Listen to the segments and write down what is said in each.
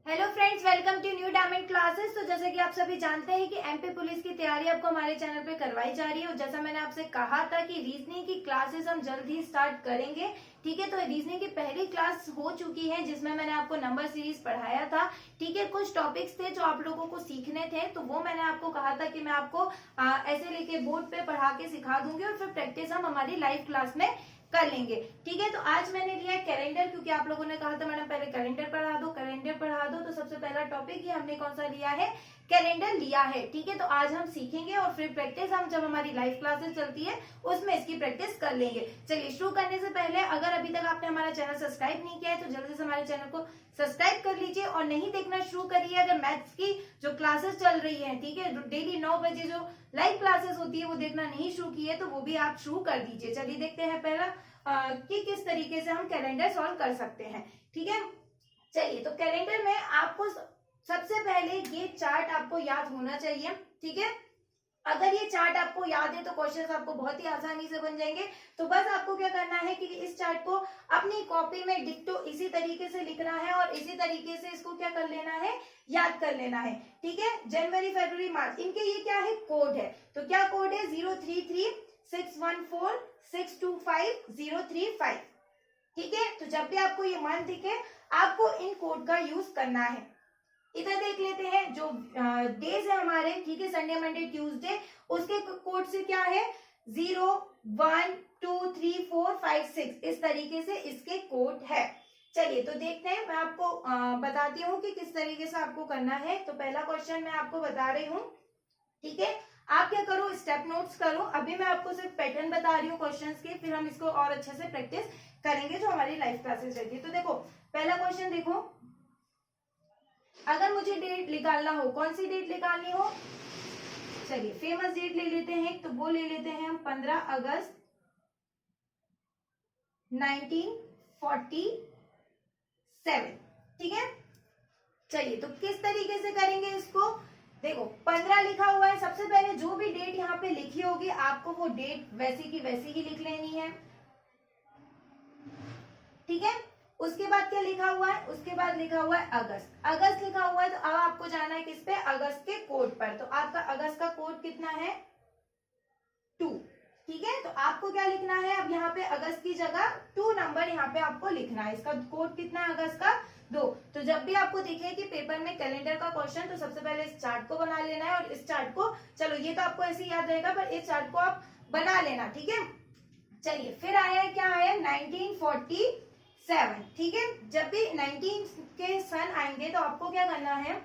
Hello friends, welcome to new diamond classes. तो जैसे कि आप सभी जानते हैं कि एमपी पुलिस की तैयारी आपको हमारे चैनल पे करवाई जा रही है और जैसा मैंने आपसे कहा था कि रीजनिंग की क्लासेस हम जल्द ही स्टार्ट करेंगे। ठीक है, तो रीजनिंग की पहली क्लास हो चुकी है जिसमें मैंने आपको नंबर सीरीज पढ़ाया था। ठीक है, कुछ टॉपिक्स थे जो आप लोगों को सीखने थे, तो वो मैंने आपको कहा था कि मैं आपको ऐसे लेके बोर्ड पे पढ़ा के सिखा दूंगी और फिर प्रैक्टिस हम हमारी लाइव क्लास में कर लेंगे। ठीक है, तो आज मैंने लिया है कैलेंडर, क्योंकि आप लोगों ने कहा था मैडम पहले कैलेंडर पढ़ा दो, कैलेंडर पढ़ा दो। तो सबसे पहला टॉपिक ही हमने कौन सा लिया है, कैलेंडर लिया है। ठीक है, तो आज हम सीखेंगे और फिर प्रैक्टिस हम जब हमारी लाइव क्लासेस चलती है उसमें इसकी प्रैक्टिस कर लेंगे। चलिए, शुरू करने से पहले अगर अभी तक आपने हमारा चैनल सब्सक्राइब नहीं किया है तो जल्दी से हमारे चैनल को सब्सक्राइब कर लीजिए और नहीं देखना शुरू करिए अगर मैथ्स की जो क्लासेस चल रही है। ठीक है, डेली 9 बजे जो लाइव क्लासेस होती है वो देखना नहीं शुरू की है तो वो भी आप शुरू कर दीजिए। चलिए देखते हैं पहला कि किस तरीके से हम कैलेंडर सॉल्व कर सकते हैं। ठीक है, चलिए, तो कैलेंडर में आपको सबसे पहले ये चार्ट आपको याद होना चाहिए। ठीक है, अगर ये चार्ट आपको याद है तो क्वेश्चंस आपको बहुत ही आसानी से बन जाएंगे। तो बस आपको क्या करना है कि इस चार्ट को अपनी कॉपी में डिक्टो इसी तरीके से लिखना है और इसी तरीके से इसको क्या कर लेना है, याद कर लेना है। ठीक है, जनवरी, फरवरी, मार्च, इनके ये क्या है, कोड है। तो क्या कोड है, 033614625 ठीक है, तो जब भी आपको ये मान दिखे आपको इन कोड का यूज करना है। इधर देख लेते हैं जो डेज है हमारे। ठीक है, संडे, मंडे, ट्यूसडे, उसके कोड से क्या है, 0 1 2 3 4 5 6, इस तरीके से इसके कोड है। चलिए, तो देखते हैं, मैं आपको बताती हूँ कि किस तरीके से आपको करना है। तो पहला क्वेश्चन मैं आपको बता रही हूँ। ठीक है, आप क्या करो, स्टेप नोट्स करो। अभी मैं आपको सिर्फ पैटर्न बता रही हूँ क्वेश्चंस के, फिर हम इसको और अच्छे से प्रैक्टिस करेंगे जो हमारी लाइव क्लासेस रहती है। तो देखो, पहला क्वेश्चन देखो, अगर मुझे डेट निकालना हो, कौन सी डेट निकालनी हो, चलिए फेमस डेट ले लेते हैं। तो वो ले लेते हैं हम 15 अगस्त 1947। ठीक है, चलिए, तो किस तरीके से करेंगे इसको, देखो 15 लिखा हुआ है। सबसे पहले जो भी डेट यहाँ पे लिखी होगी आपको वो डेट वैसी की वैसी ही लिख लेनी है। ठीक है, उसके बाद क्या लिखा हुआ है, उसके बाद लिखा हुआ है अगस्त। अगस्त लिखा हुआ है तो अब आपको जाना है किस पे, अगस्त के कोड पर। तो आपका अगस्त का कोड कितना है, 2। ठीक है, तो आपको क्या लिखना है, अब यहाँ पे अगस्त की जगह 2 नंबर यहाँ पे आपको लिखना है। इसका कोड कितना है अगस्त का, 2। तो जब भी आपको दिखे कि पेपर में कैलेंडर का क्वेश्चन, तो सबसे पहले इस चार्ट को बना लेना है और इस चार्ट को, चलो ये तो आपको ऐसे ही याद रहेगा पर इस चार्ट को आप बना लेना। ठीक है, चलिए, फिर आया है, क्या आया, 1947। ठीक है, जब भी 19 के सन आएंगे तो आपको क्या करना है,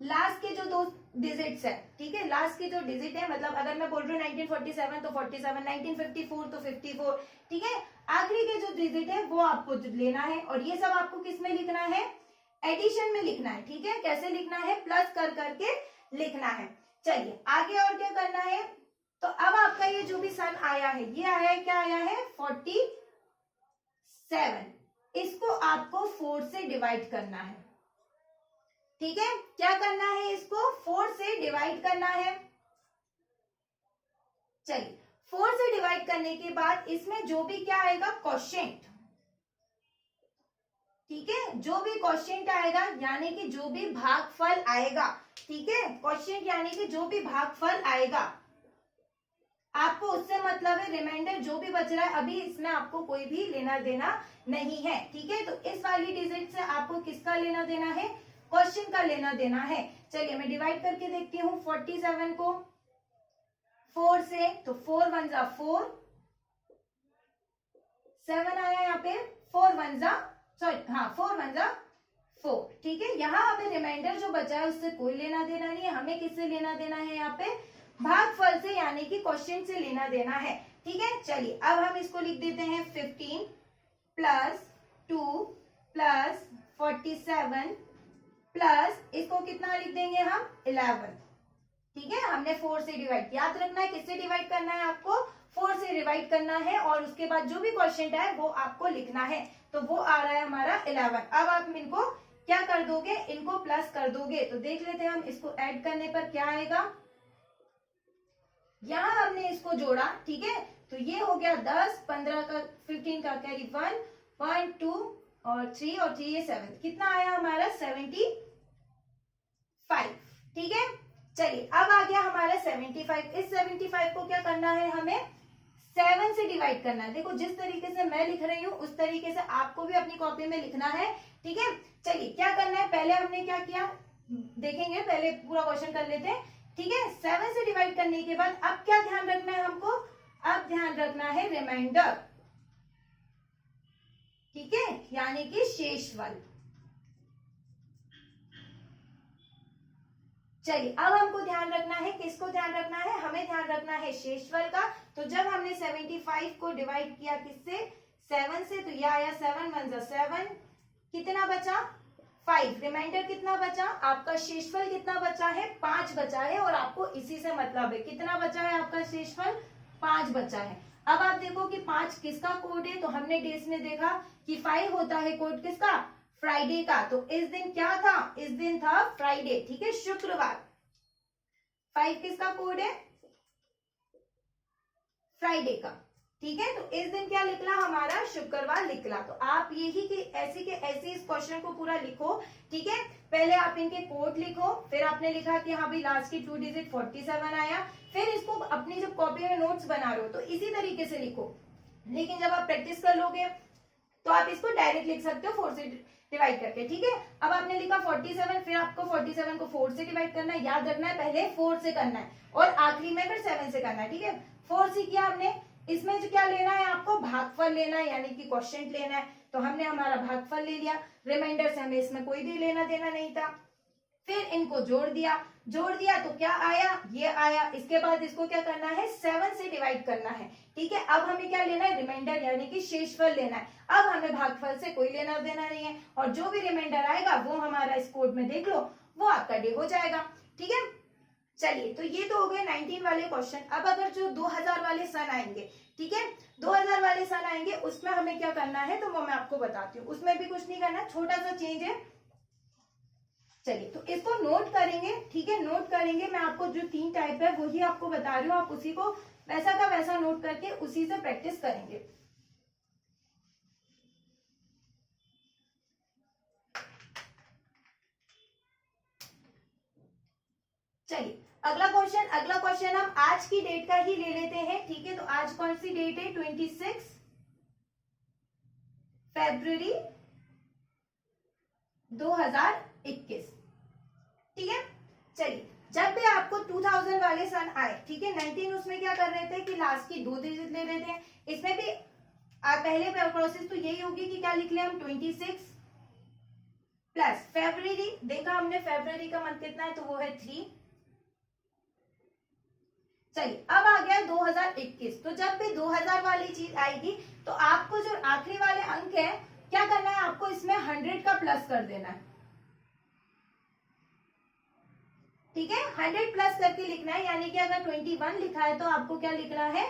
लास्ट के जो 2 डिजिट्स है, ठीक है, लास्ट के जो डिजिट है, मतलब अगर मैं बोल रही हूँ 1947 तो 47, 1954 तो 54। ठीक है, आखिरी के जो डिजिट है वो आपको लेना है और ये सब आपको किस में लिखना है, एडिशन में लिखना है। ठीक है, कैसे लिखना है, प्लस कर करके लिखना है। चलिए आगे और क्या करना है, तो अब आपका ये जो भी सन आया है, ये आया है, क्या आया है, 47। इसको आपको 4 से डिवाइड करना है। ठीक है, क्या करना है, इसको 4 से डिवाइड करना है। चलिए, 4 से डिवाइड करने के बाद इसमें जो भी क्या आएगा, क्वोशिएंट। ठीक है, जो भी क्वोशिएंट आएगा यानी कि जो भी भागफल आएगा, ठीक है, क्वोशिएंट यानी कि जो भी भागफल आएगा आपको उससे मतलब है, रिमाइंडर जो भी बच रहा है अभी इसमें आपको कोई भी लेना देना नहीं है। ठीक है, तो इस वाली डिजिट से आपको किसका लेना देना है, क्वेश्चन का लेना देना है। चलिए मैं डिवाइड करके देखती हूँ 47 को 4 से, तो 4 1 जा 4, 7 आया यहाँ पे, 4 1 जा, सॉरी हाँ 4 1 जा 4। ठीक है, यहाँ हमें रिमाइंडर जो बचा है उससे कोई लेना देना नहीं है, हमें किससे लेना देना है, यहाँ पे भागफल से यानी कि क्वेश्चन से लेना देना है। ठीक है, चलिए अब हम इसको लिख देते हैं 15 प्लस 2 प्लस 47 प्लस इसको कितना लिख देंगे हम, 11। ठीक है, हमने 4 से डिवाइड, याद रखना है किससे डिवाइड करना है, आपको 4 से डिवाइड करना है और उसके बाद जो भी क्वेश्चन है वो आपको लिखना है। तो वो आ रहा है हमारा 11। अब आप इनको क्या कर दोगे, इनको प्लस कर दोगे। तो देख लेते हैं हम, इसको ऐड करने पर क्या आएगा, यहां हमने इसको जोड़ा। ठीक है, तो ये हो गया 10, 15 का 15 का कैरी 1 1 2 और 3 और 3 ये 7, कितना आया हमारा 75। ठीक है, चलिए अब आ गया हमारा 75। इस 75 को क्या करना है, हमें 7 से डिवाइड करना है। देखो जिस तरीके से मैं लिख रही हूँ उस तरीके से आपको भी अपनी कॉपी में लिखना है। ठीक है, चलिए क्या करना है, पहले हमने क्या किया देखेंगे, पहले पूरा क्वेश्चन कर लेते हैं। ठीक है, 7 से डिवाइड करने के बाद अब क्या ध्यान रखना है हमको, अब ध्यान रखना है रिमाइंडर। ठीक है, यानी कि शेषफल। चलिए अब हमको ध्यान रखना है, किसको ध्यान रखना है, हमें ध्यान रखना है शेषफल का। तो जब हमने 75 को डिवाइड किया किससे, 7 से, तो यह आया 7 1 7, कितना बचा 5, रिमाइंडर कितना बचा, आपका शेषफल कितना बचा है, 5 बचा है। और आपको इसी से मतलब है, कितना बचा है आपका शेषफल, 5 बचा है। अब आप देखो कि 5 किसका कोड है, तो हमने डेज में देखा कि 5 होता है कोड किसका, फ्राइडे का। तो इस दिन क्या था, इस दिन था फ्राइडे। ठीक है, शुक्रवार। 5 किसका कोड है, फ्राइडे का। ठीक है, तो इस दिन क्या निकला हमारा, शुक्रवार निकला। तो आप यही कि ऐसी के ऐसे इस क्वेश्चन को पूरा लिखो। ठीक है, पहले आप इनके कोड लिखो, फिर आपने लिखा कि हाँ भाई लास्ट की 2 डिजिट 47 आया। फिर इसको अपनी जब कॉपी में नोट्स बना रहे हो तो इसी तरीके से लिखो। लेकिन जब आप प्रैक्टिस कर लोगे तो आप इसको डायरेक्ट लिख सकते हो 4 से डिवाइड करके। ठीक है, अब आपने लिखा 47, फिर आपको 47 को 4 से डिवाइड करना है। याद रखना है पहले 4 से करना है और आखिरी में फिर 7 से करना है। ठीक है, 4 से किया हमने, इसमें जो क्या लेना है आपको, भागफल लेना है, यानी कि क्वोशिएंट लेना है। तो हमने हमारा भागफल ले लिया, रिमाइंडर से हमें इसमें कोई भी लेना देना नहीं था। फिर इनको जोड़ दिया, जोड़ दिया तो क्या आया, ये आया। इसके बाद इसको क्या करना है, 7 से डिवाइड करना है। ठीक है, अब हमें क्या लेना है, रिमाइंडर यानी कि शेषफल लेना है। अब हमें भागफल से कोई लेना देना नहीं है, और जो भी रिमाइंडर आएगा वो हमारा इस कोड में देख लो, वो आपका डे हो जाएगा। ठीक है, चलिए तो ये तो हो गए 19 वाले क्वेश्चन। अब अगर जो 2000 वाले सन आएंगे, ठीक है, 2000 वाले सन आएंगे, उसमें हमें क्या करना है तो वो मैं आपको बताती हूँ। उसमें भी कुछ नहीं करना, छोटा सा चेंज है। चलिए तो इसको नोट करेंगे। ठीक है, नोट करेंगे। मैं आपको जो 3 टाइप है वही आपको बता रही हूँ, आप उसी को वैसा का वैसा नोट करके उसी से प्रैक्टिस करेंगे। चलिए अगला क्वेश्चन हम आज की डेट का ही ले लेते हैं। ठीक है, तो आज कौन सी डेट है, 26 फरवरी 2021। ठीक है, चलिए जब भी आपको 2000 वाले सन आए, ठीक है, 19 उसमें क्या कर रहे थे कि लास्ट की 2 डिजिट ले रहे थे। इसमें भी पहले प्रोसेस तो यही होगी कि क्या लिख ले हम, 26 प्लस फरवरी, देखा हमने फरवरी का मंथ कितना है तो वो है 3। चलिए अब आ गया 2021। तो जब भी 2000 वाली चीज आएगी तो आपको जो आखिरी वाले अंक है क्या करना है, आपको इसमें 100 का प्लस कर देना है। ठीक है, 100 प्लस करके लिखना है, यानी कि अगर 21 लिखा है तो आपको क्या लिखना है,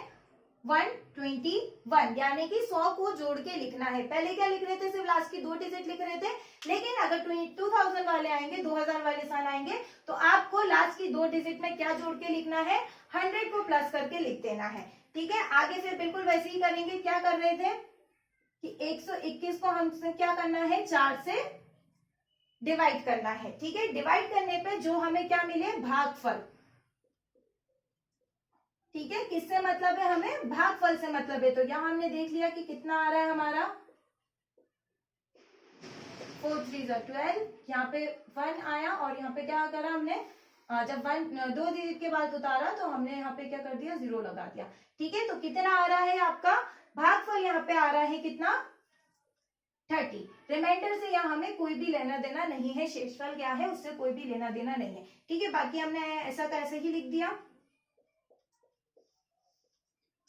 121, यानी कि 100 को जोड़ के लिखना है। पहले क्या लिख रहे थे, सिर्फ लास्ट की 2 डिजिट लिख रहे थे। लेकिन अगर 2000 वाले आएंगे, 2000 वाले सन आएंगे, तो आपको लास्ट की 2 डिजिट में क्या जोड़ के लिखना है, 100 को प्लस करके लिख देना है। ठीक है, आगे फिर बिल्कुल वैसे ही करेंगे। क्या कर रहे थे कि 121 को हमसे क्या करना है, 4 से डिवाइड करना है। ठीक है, डिवाइड करने पे जो हमें क्या मिले, भागफल। ठीक है, किससे मतलब है, हमें भागफल से मतलब है। तो यहां हमने देख लिया कि कितना आ रहा है हमारा, 4 3 12, यहाँ पे 1 आया और यहाँ पे क्या करा हमने, जब 2 डिजिट के बाद उतारा तो हमने यहाँ पे क्या कर दिया, 0 लगा दिया। ठीक है, तो कितना आ रहा है आपका भागफल, यहाँ पे आ रहा है कितना, 30। रिमाइंडर से यहाँ हमें कोई भी लेना देना नहीं है, शेषफल क्या है उससे कोई भी लेना देना नहीं है। ठीक है, बाकी हमने ऐसा का ऐसे ही लिख दिया।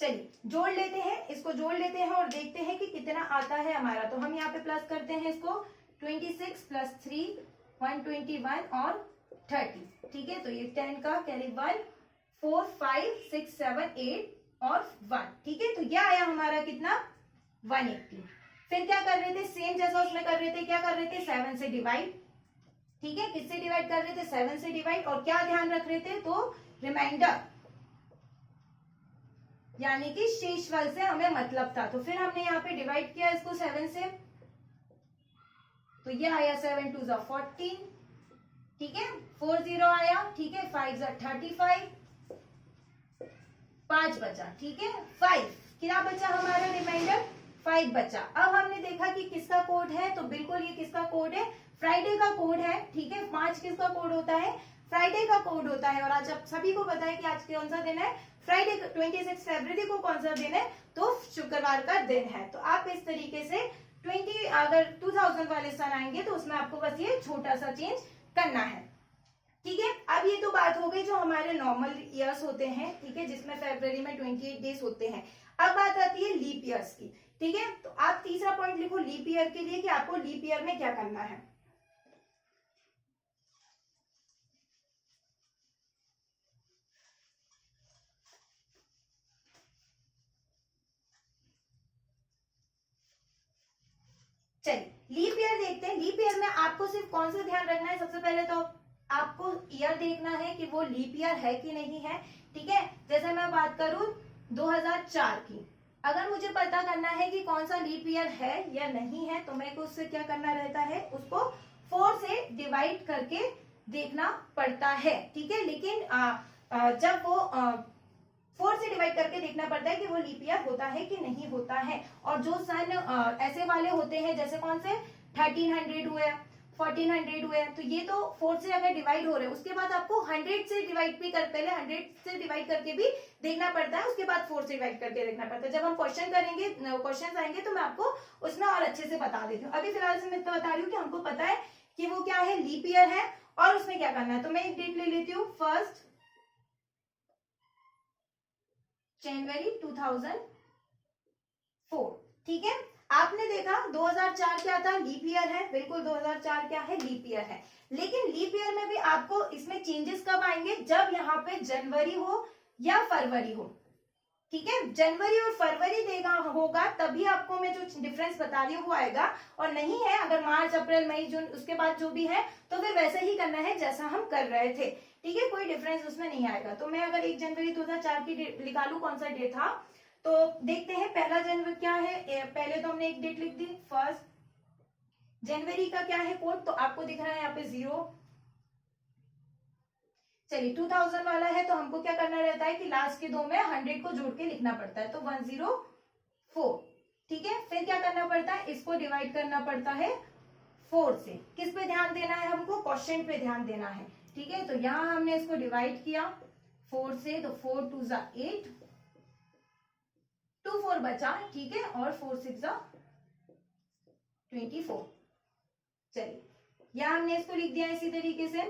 चलिए जोड़ लेते हैं, इसको जोड़ लेते हैं और देखते हैं कि कितना आता है हमारा। तो हम यहाँ पे प्लस करते हैं इसको, 26 प्लस 3 121 और 30। ठीक है, तो ये 10 का कैरी 1 4 5 6 7 8 और 1। ठीक है, तो यह आया हमारा कितना, 180। फिर क्या कर रहे थे, सेम जैसा उसमें कर रहे थे, क्या कर रहे थे, 7 से डिवाइड। ठीक है, किससे डिवाइड कर रहे थे, 7 से डिवाइड। और क्या ध्यान रख रहे थे, तो रिमाइंडर यानी कि शेषफल से हमें मतलब था। तो फिर हमने यहाँ पे डिवाइड किया इसको 7 से। तो ये आया 7 2 14, ठीक है, 4 0 आया, ठीक है, 5 35, 5 बचा, ठीक है, 5 क्या बचा हमारा रिमाइंडर, 5 बचा। अब हमने देखा कि किसका कोड है, तो बिल्कुल ये किसका कोड है, फ्राइडे का कोड है, ठीक है। 5 किसका कोड होता है, फ्राइडे का कोड होता है। और आज आप सभी को पता है कि आज कौन सा दिन है, फ्राइडे, 26 फरवरी को कौन सा दिन है, तो शुक्रवार का दिन है। तो आप इस तरीके से 20 अगर 2000 वाले सन आएंगे तो उसमें आपको बस ये छोटा सा चेंज करना है, ठीक है। अब ये तो बात हो गई जो हमारे नॉर्मल ईयर्स होते हैं, ठीक है, जिसमें फरवरी में 28 डेज होते हैं। अब बात आती है लीप ईयर्स की, ठीक है। तो आप तीसरा पॉइंट लिखो लीप ईयर के लिए कि आपको लीप ईयर में क्या करना है। चलिए लीप ईयर देखते हैं। लीप ईयर में आपको सिर्फ कौन सा ध्यान रखना है, सबसे पहले तो आपको ईयर देखना है कि वो लीप ईयर है कि नहीं है, ठीक है। जैसे मैं बात करूं 2004 की, अगर मुझे पता करना है कि कौन सा लीप ईयर है या नहीं है, तो मेरे को उससे क्या करना रहता है, उसको 4 से डिवाइड करके देखना पड़ता है, ठीक है। लेकिन जब वो 4 से डिवाइड करके देखना पड़ता है कि वो लीप ईयर होता है कि नहीं होता है। और जो सन ऐसे वाले होते हैं जैसे कौन से 1300 हुए, 1400 हुए, तो ये तो 4 से अगर डिवाइड हो रहे हैं, उसके बाद आपको 100 से डिवाइड भी कर, पहले 100 से डिवाइड करके भी देखना पड़ता है, उसके बाद 4 से डिवाइड करके देखना पड़ता है। जब हम क्वेश्चन करेंगे, क्वेश्चन आएंगे तो मैं आपको उसमें और अच्छे से बता देती हूँ। अभी फिलहाल से मैं तो बता रही हूँ कि हमको पता है कि वो क्या है, लीप ईयर है, और उसमें क्या करना है। तो मैं एक डेट ले लेती हूँ, 1 जनवरी 2004, ठीक है। आपने देखा 2004 क्या था, लीप ईयर है, बिल्कुल 2004 क्या है, लीप ईयर है। लेकिन लीप ईयर में भी आपको इसमें चेंजेस कब आएंगे, जब यहाँ पे जनवरी हो या फरवरी हो, ठीक है। जनवरी और फरवरी देगा होगा तभी आपको मैं जो डिफरेंस बता रही हूँ वो आएगा, और नहीं है अगर मार्च अप्रैल मई जून उसके बाद जो भी है तो फिर वैसे ही करना है जैसा हम कर रहे थे, ठीक है, कोई डिफरेंस उसमें नहीं आएगा। तो मैं अगर 1 जनवरी 2004 की निकालू कौन सा डे था, तो देखते हैं पहला जनवरी क्या है। पहले तो हमने एक डेट लिख दी, 1 जनवरी का क्या है कोड, तो आपको दिख रहा है यहाँ पे 0। चलिए 2000 वाला है तो हमको क्या करना रहता है कि लास्ट के 2 में 100 को जोड़ के लिखना पड़ता है, तो 104, ठीक है। फिर क्या करना पड़ता है, इसको डिवाइड करना पड़ता है 4 से। किस पे ध्यान देना है हमको, क्वेश्चन पे ध्यान देना है, ठीक है। तो यहां हमने इसको डिवाइड किया 4 से, तो 4 2 8, 2 4 बचा, ठीक है, और 4 6 24। चलिए यहां हमने इसको लिख दिया इसी तरीके से,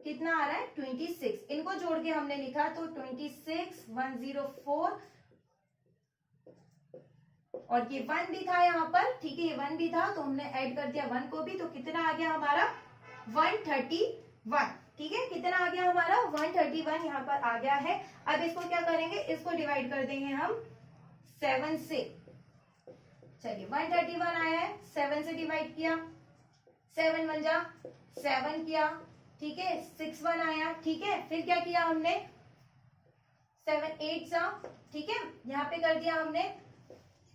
कितना आ रहा है 26, इनको जोड़ के हमने लिखा तो 26 104, और ये 1 भी था यहाँ पर, ठीक है, ये 1 भी था तो हमने ऐड कर दिया 1 को भी, तो कितना आ गया हमारा 131, ठीक है, कितना आ गया हमारा 131 यहाँ पर आ गया है। अब इसको क्या करेंगे, इसको डिवाइड कर देंगे हम 7 से। चलिए 131 आया है, 7 से डिवाइड किया, 7 1 जा 7 किया, ठीक है, 6 1 आया, ठीक है। फिर क्या किया हमने, 7 8 जा, ठीक है, यहाँ पे कर दिया हमने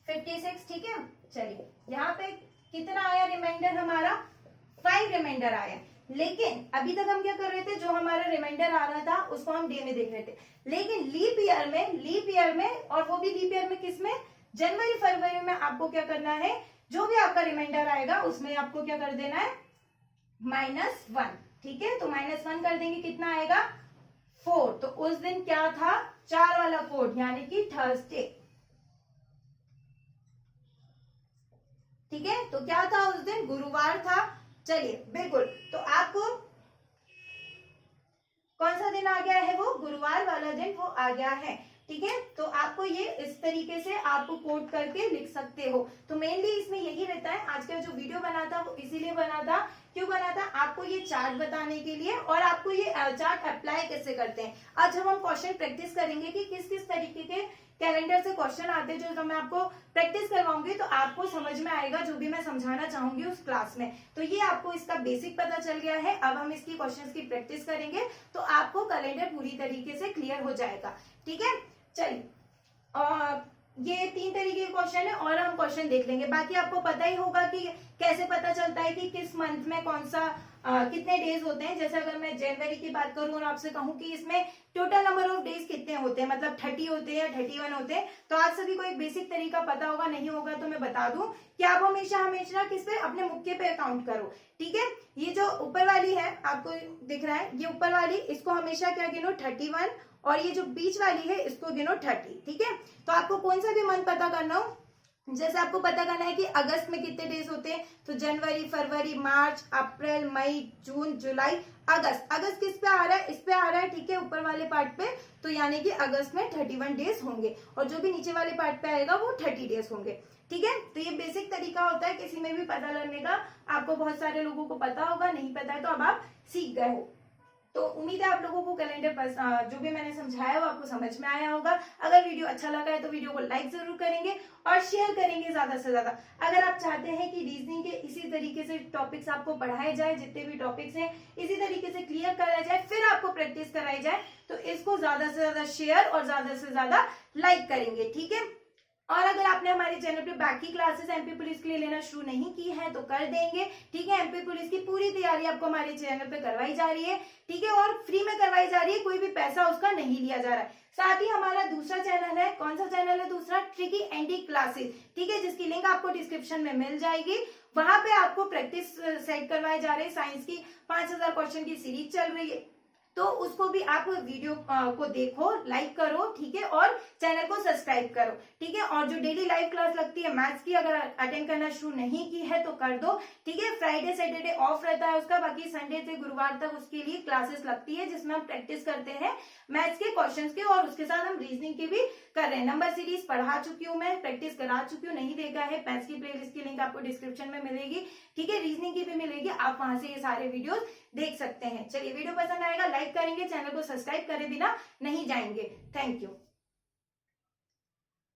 56, ठीक है। चलिए यहाँ पे कितना आया रिमाइंडर हमारा, 5 रिमाइंडर आया। लेकिन अभी तक हम क्या कर रहे थे, जो हमारा रिमाइंडर आ रहा था उसको हम डे में देख रहे थे। लेकिन लीप ईयर में और वो भी लीप ईयर में किसमें, जनवरी फरवरी में आपको क्या करना है, जो भी आपका रिमाइंडर आएगा उसमें आपको क्या कर देना है, -1, ठीक है। तो -1 कर देंगे, कितना आएगा 4। तो उस दिन क्या था, 4 वाला कोड, यानी कि थर्सडे, ठीक है। तो क्या था उस दिन, गुरुवार था। चलिए बिल्कुल, तो आपको कौन सा दिन आ गया है, वो गुरुवार वाला दिन वो आ गया है, ठीक है। तो आपको ये इस तरीके से आपको कोड करके लिख सकते हो। तो मेनली इसमें यही रहता है, आज का जो वीडियो बना था वो इसीलिए बना था, क्यों बना था, आपको ये चार्ट बताने के लिए, और आपको ये चार्ट अप्लाई कैसे करते हैं। आज जब हम क्वेश्चन प्रैक्टिस करेंगे कि किस किस तरीके के कैलेंडर से क्वेश्चन आते हैं, जो मैं आपको प्रैक्टिस करवाऊंगी तो आपको समझ में आएगा जो भी मैं समझाना चाहूंगी उस क्लास में। तो ये आपको इसका बेसिक पता चल गया है। अब हम इसकी क्वेश्चंस की प्रैक्टिस करेंगे तो आपको कैलेंडर पूरी तरीके से क्लियर हो जाएगा, ठीक है। चलिए ये 3 तरीके के क्वेश्चन है और हम क्वेश्चन देख लेंगे। बाकी आपको पता ही होगा कि कैसे पता चलता है कि किस मंथ में कौन सा कितने डेज होते हैं। जैसे अगर मैं जनवरी की बात करूं और आपसे कहूं कि इसमें टोटल नंबर ऑफ डेज कितने होते हैं, मतलब 30 होते हैं या 31 होते हैं, तो आप सभी को एक बेसिक तरीका पता होगा। नहीं होगा तो मैं बता दूं कि आप हमेशा हमेशा किस पे, अपने मुक्के पे काउंट करो। ठीक है, ये जो ऊपर वाली है आपको दिख रहा है, ये ऊपर वाली, इसको हमेशा क्या गिनो 31, और ये जो बीच वाली है इसको गिनो 30। ठीक है, तो आपको कौन सा भी मंथ पता करना हो, जैसे आपको पता करना है कि अगस्त में कितने डेज होते हैं, तो जनवरी, फरवरी, मार्च, अप्रैल, मई, जून, जुलाई, अगस्त। अगस्त किस पे आ रहा है, इस पे आ रहा है। ठीक है, ऊपर वाले पार्ट पे, तो यानी कि अगस्त में 31 डेज होंगे, और जो भी नीचे वाले पार्ट पे आएगा वो 30 डेज होंगे। ठीक है, तो ये बेसिक तरीका होता है किसी में भी पता लगने का। आपको बहुत सारे लोगों को पता होगा, नहीं पता है तो अब आप सीख गए हो। तो उम्मीद है आप लोगों को कैलेंडर पर जो भी मैंने समझाया वो आपको समझ में आया होगा। अगर वीडियो अच्छा लगा है तो वीडियो को लाइक जरूर करेंगे और शेयर करेंगे ज्यादा से ज्यादा। अगर आप चाहते हैं कि रीजनिंग के इसी तरीके से टॉपिक्स आपको पढ़ाए जाए, जितने भी टॉपिक्स हैं इसी तरीके से क्लियर कराया जाए, फिर आपको प्रैक्टिस कराई जाए, तो इसको ज्यादा से ज्यादा शेयर और ज्यादा से ज्यादा लाइक करेंगे। ठीक है, और अगर आपने हमारे चैनल पे बाकी क्लासेस एमपी पुलिस के लिए लेना शुरू नहीं की है तो कर देंगे। ठीक है, एमपी पुलिस की पूरी तैयारी आपको हमारे चैनल पे करवाई जा रही है। ठीक है, और फ्री में करवाई जा रही है, कोई भी पैसा उसका नहीं लिया जा रहा है। साथ ही हमारा दूसरा चैनल है, कौन सा चैनल है दूसरा, ट्रिकी एंटी क्लासेस। ठीक है, जिसकी लिंक आपको डिस्क्रिप्शन में मिल जाएगी। वहां पे आपको प्रैक्टिस सेट करवाए जा रहे हैं। साइंस की 5000 क्वेश्चन की सीरीज चल रही है, तो उसको भी आप वीडियो को देखो, लाइक करो। ठीक है, और चैनल को सब्सक्राइब करो। ठीक है, और जो डेली लाइव क्लास लगती है मैथ्स की, अगर अटेंड करना शुरू नहीं की है तो कर दो। ठीक है, फ्राइडे सैटरडे ऑफ रहता है उसका, बाकी संडे से गुरुवार तक उसके लिए क्लासेस लगती है, जिसमें हम प्रैक्टिस करते हैं मैथ्स के क्वेश्चंस के, और उसके साथ हम रीजनिंग की भी कर रहे हैं। नंबर सीरीज पढ़ा चुकी हूँ मैं, प्रैक्टिस करा चुकी हूँ, नहीं देखा है मैथ्स की प्लेलिस्ट की लिंक आपको डिस्क्रिप्शन में मिलेगी। ठीक है, रीजनिंग की भी मिलेगी, आप वहां से ये सारे वीडियोस देख सकते हैं। चलिए, वीडियो पसंद आएगा लाइक करेंगे, चैनल को सब्सक्राइब करे बिना नहीं जाएंगे। Thank you.